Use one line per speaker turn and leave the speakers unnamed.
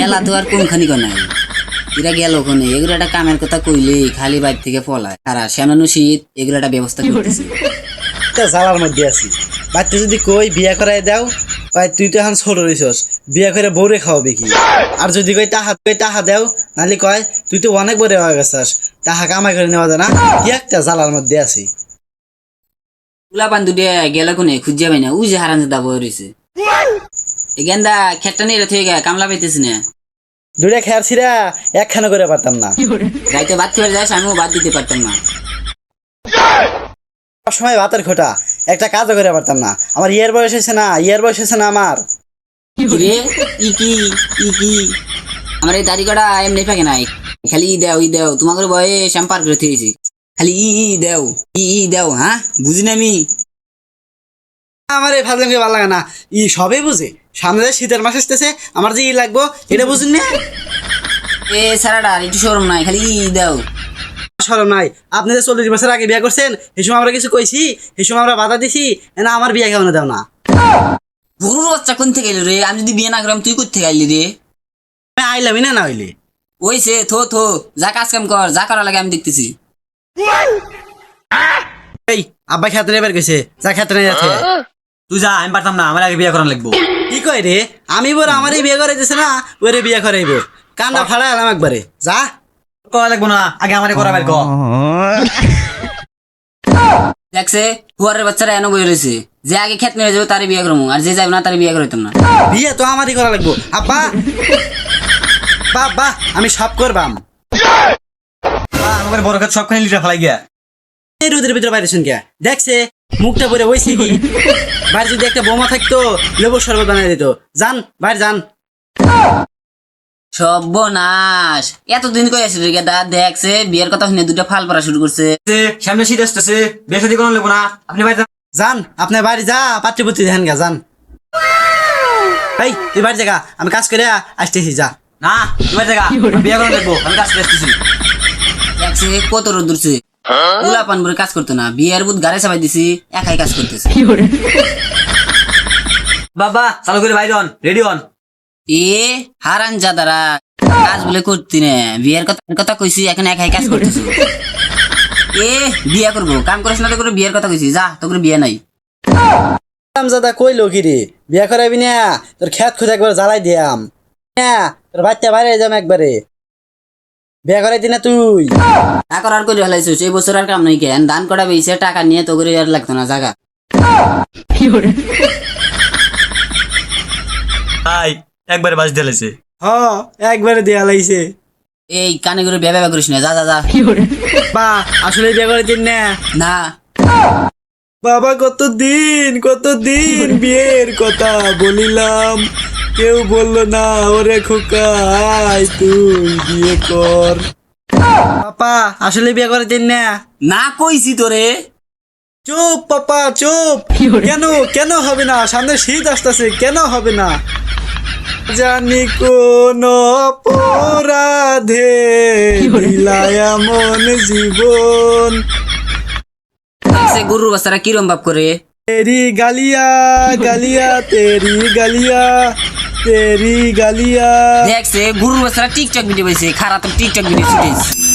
এলা তো আর কোনখানি নাই এরা গেল ওখানে এগুলো একটা কামের কথা কইলে খালি বাইর থেকে পলায় আর শ্যামানু শীত এগুলো একটা ব্যবস্থা করতেছে
জ্বালার মধ্যে আছি বাচ্চা যদি কই বিয়া করাই দাও কয় তুই তো এখন ছোট রইছস বিয়া করে বউরে খাওয়াবে কি আর যদি কই টাহা দেও নাহলে কয় তুই তো অনেক বড় হয়ে গেছস টাহা কামাই করে নেওয়া যায় না কি একটা জ্বালার মধ্যে আছি
উলা বান্ধু দিয়ে গেল কোনে খুঁজে পাই না উই যে হারান দাব রয়েছে এই গেন্দা খেটটা নিয়ে থেকে কামলা পাইতেছি না
দুইটা খেয়ার ছিড়া একখানে করে পারতাম না
রাইতে ভাত খেয়ে যাস আমিও ভাত দিতে পারতাম না
সব সময় ভাতের খোটা একটা কাজও করে পারতাম না আমার ইয়ের বয়স হয়েছে না আমার
রে ই কি আমার এই দাড়ি কটা এমনি পাকে নাই খালি ই দেও তোমাকে বয়স আমি পার করে থেয়েছি খালি ই দেও হ্যাঁ বুঝি না আমি
আমার এই ফাজলামকে ভালো লাগে না সবই বুঝে সামনে শীতের মাস আসতেছে আমার যে লাগবো এটা বুঝুন না
এ সারাটা একটু শরম নাই খালি দেও
সরম নাই আপনি যে 40 বছর আগে বিয়ে করছেন এই সময় আমরা কিছু কইছি এই সময় আমরা বাধা দিছি না আমার বিয়ে কেমন দাও না
গরুর বাচ্চা কোন থেকে এলো রে আমি যদি বিয়ে না করাম তুই কোথা থেকে আইলি রে
আমি আইলামই না হইলে
ওইছে থো যা কাজ কাম কর যা করা লাগে আমি দেখতেছি
এই আব্বা খেতে নেবার গেছে যা খেতে নিয়ে যাচ্ছে
তুই যা আমি পারতাম না আমার আগে বিয়ে করান লাগবো
কি কয় রে আমি বড় আমারই বিয়ে করাইতেছে না ওরে বিয়ে করাইবো কান্না ফাড়া এলাম একবারে যা
করা লাগবো না আগে আমারে করা বের কর
দেখছে ফুয়ারের বাচ্চারা এনে বই রয়েছে যে আগে খেত মেরে যাবে তারে বিয়ে করবো আর যে যাবে না তারে বিয়ে করতাম না
বিয়ে তো আমারই করা লাগবো আব্বা বাবা আমি সব করবাম
আমার বড় কাজ সবখানে লিটা ফেলাই গিয়া
এই রোদের ভিতরে বাইরে শুন কে দেখছে মুখটা পরে বইছি কি বাইরে যদি একটা বোমা থাকতো লেবুর শরবত বানিয়ে দিত যান বাইরে যান
সর্বনাশ এতদিন কই আসলে রে গেদা দেখছে বিয়ের কথা শুনে দুটো ফাল পড়া শুরু করছে
সামনে শীত আসতেছে বিয়ে শাদী করান লাগবো না আপনি বাইরে
যান আপনি বাড়ি যা পাত্রপত্রী দেখেন গা যান এই তুই বাড়ি জায়গা আমি কাজ করে আসতেছি যা
না তুই বাইরে জায়গা বিয়ে করান লাগবো আমি কাজ করে আসতেছি
দেখছে কত রোদ দূরছে উলা পান করে কাজ করতো না বিয়ের বুধ গাড়ি চাপাই দিছি একাই কাজ করতেছে
বাবা চালু করে বাইরে অন রেডি অন
এ হারান জাদারা কাজ বলে করতি না বিয়ের কথা কইছি এখন একাই কাজ করতেছি এ বিয়ে করবো কাম করিস না তো করে বিয়ের কথা কইছি যা তো করে বিয়ে নাই
দাদা কইলো কি রে বিয়া করাবি না তোর খেত খুঁজে একবার জ্বালাই দিয়াম হ্যাঁ তোর বাচ্চা বাইরে যাম একবারে বিয়া করাই দিনা তুই
টাকা আর করে হলাইছো এই বছর আর কাম নাই কেন দান করা বেইছে টাকা নিয়ে তো করে আর লাগতো না জায়গা
হাই একবারে বাজ দিলেছে
হ একবারে দেয়া লাইছে
এই কানে করে ব্যবহার করিস না যা যা যা
বা আসলে বিয়া করে দিন না
না
বাবা কতদিন বিয়ের কথা বলিলাম কেউ বললো না ওরে খোকা আয় তুই বিয়ে কর পাপা আসলে বিয়ে করে দিন না
না কইছি তোরে
চুপ পাপা চুপ কেন হবে না সামনে শীত আসতেছে কেন হবে না জানি কোন অপরাধে দিলায় এমন জীবন
সে গরুর বাচ্চারা কিরম ভাব করে
তেরি গালিয়া তেরি গালিয়া
দেখছে গরুর বাচ্চারা টিকটক ভিডিও পাইছে খারাপ টিকটক ভিডিও ছুটেছে